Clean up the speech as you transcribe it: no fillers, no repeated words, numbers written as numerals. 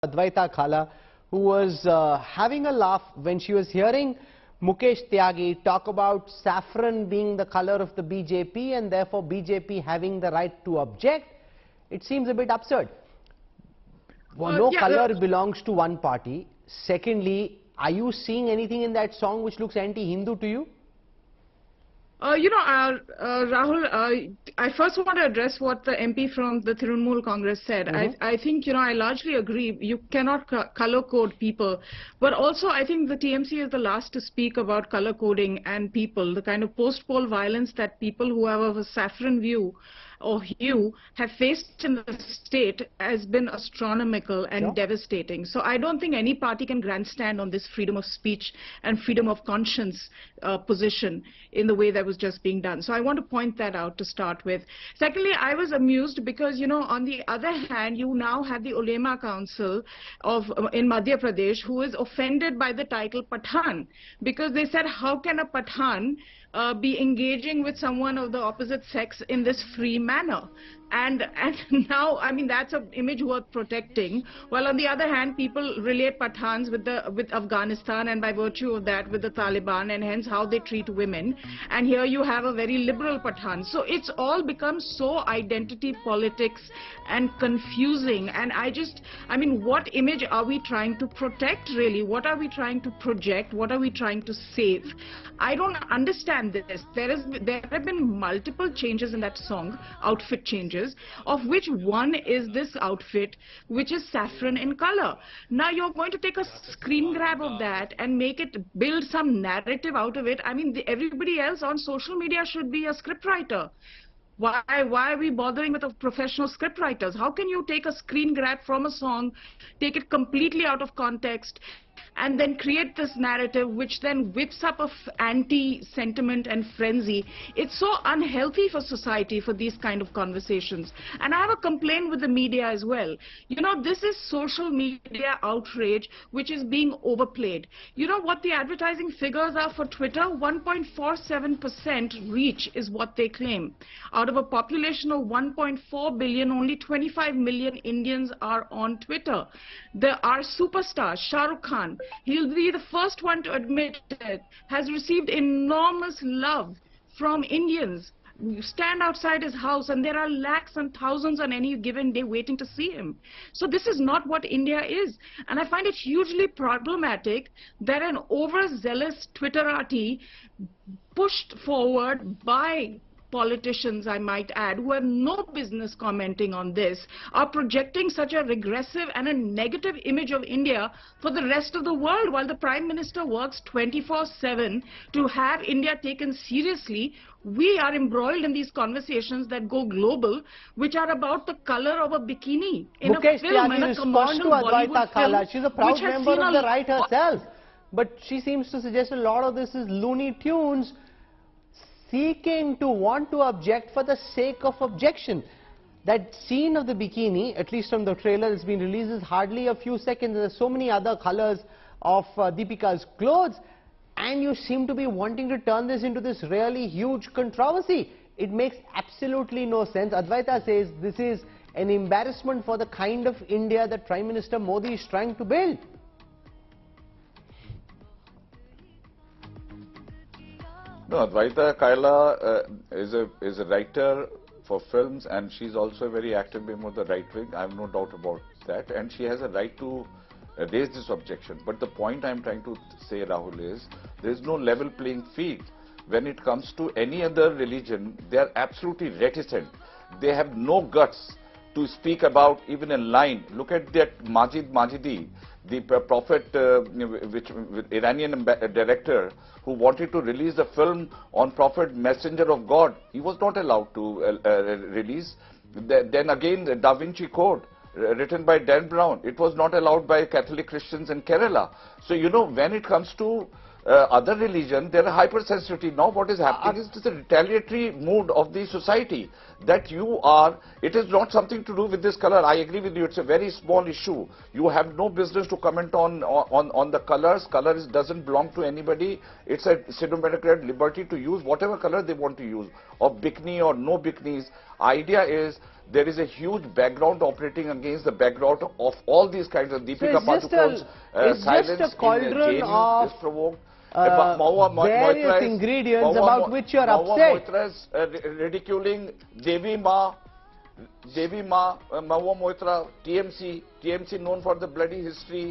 Advaita Khala, who was having a laugh when she was hearing Mukesh Tyagi talk about saffron being the color of the BJP and therefore BJP having the right to object. It seems a bit absurd. No color belongs to one party. Secondly, are you seeing anything in that song which looks anti-Hindu to you? Rahul, I first want to address what the MP from the Trinamool Congress said. I think, I largely agree. You cannot color code people. But also, I think the TMC is the last to speak about color coding and people. The kind of post-poll violence that people who have a saffron view or hue have faced in the state has been astronomical and devastating. So I don't think any party can grandstand on this freedom of speech and freedom of conscience position in the way that was just being done. So I want to point that out to start with. Secondly, I was amused because, on the other hand, you now have the Ulema Council in Madhya Pradesh who is offended by the title Pathan, because they said, how can a Pathan be engaging with someone of the opposite sex in this free manner? And now, I mean, that's an image worth protecting. While on the other hand, people relate Pathans with Afghanistan, and by virtue of that with the Taliban, and hence how they treat women. And here you have a very liberal Pathan. So it's all become so identity politics and confusing. And I mean, what image are we trying to protect really? What are we trying to project? What are we trying to save? I don't understand this. There have been multiple changes in that song, outfit changes, of which one is this outfit, which is saffron in color. Now you're going to take a screen grab of that and build some narrative out of it. I mean, everybody else on social media should be a scriptwriter. Why are we bothering with professional scriptwriters? How can you take a screen grab from a song, take it completely out of context, and then create this narrative which then whips up of anti-sentiment and frenzy? It's so unhealthy for society for these kind of conversations. And I have a complaint with the media as well. This is social media outrage which is being overplayed. You know what the advertising figures are for Twitter? 1.47% reach is what they claim. Out of a population of 1.4 billion, only 25 million Indians are on Twitter. Our superstar, Shah Rukh Khan, he'll be the first one to admit it, has received enormous love from Indians. You stand outside his house and there are lakhs and thousands on any given day waiting to see him. So this is not what India is. And I find it hugely problematic that an overzealous Twitterati pushed forward by politicians, I might add, who have no business commenting on this, are projecting such a regressive and a negative image of India for the rest of the world, while the Prime Minister works 24/7 to have India taken seriously. We are embroiled in these conversations that go global, which are about the color of a bikini in a film, in a commercial Bollywood film. She's a proud member of the right herself. But she seems to suggest a lot of this is Looney Tunes seeking to want to object for the sake of objection. That scene of the bikini, at least from the trailer that's been released, is hardly a few seconds. There's so many other colors of Deepika's clothes, and you seem to be wanting to turn this into this really huge controversy. It makes absolutely no sense. Advaita says this is an embarrassment for the kind of India that Prime Minister Modi is trying to build. No, Advaita Khala is a writer for films, and she's also a very active member of the right wing. I have no doubt about that, and she has a right to raise this objection. But the point I'm trying to say, Rahul, is there is no level playing field. When it comes to any other religion, they are absolutely reticent. They have no guts to speak about even a line. Look at that Majid Majidi, the prophet, Iranian director, who wanted to release a film on Prophet Messenger of God. He was not allowed to release. Then again, the Da Vinci Code, written by Dan Brown, it was not allowed by Catholic Christians in Kerala. So, when it comes to other religion, there are hypersensitivity. Now what is happening is the retaliatory mood of the society. that you are, it is not something to do with this color. I agree with you, it's a very small issue. You have no business to comment on the colors. Color doesn't belong to anybody. It's a Democrat liberty to use whatever color they want to use, or bikini or no bikinis. Idea is there is a huge background operating against the background of all these kinds of Deepika Padukone's silence just a cauldron in of is provoked. various ingredients about which you are upset. Moitra's ridiculing Devi Ma, Mahua Moitra, TMC known for the bloody history,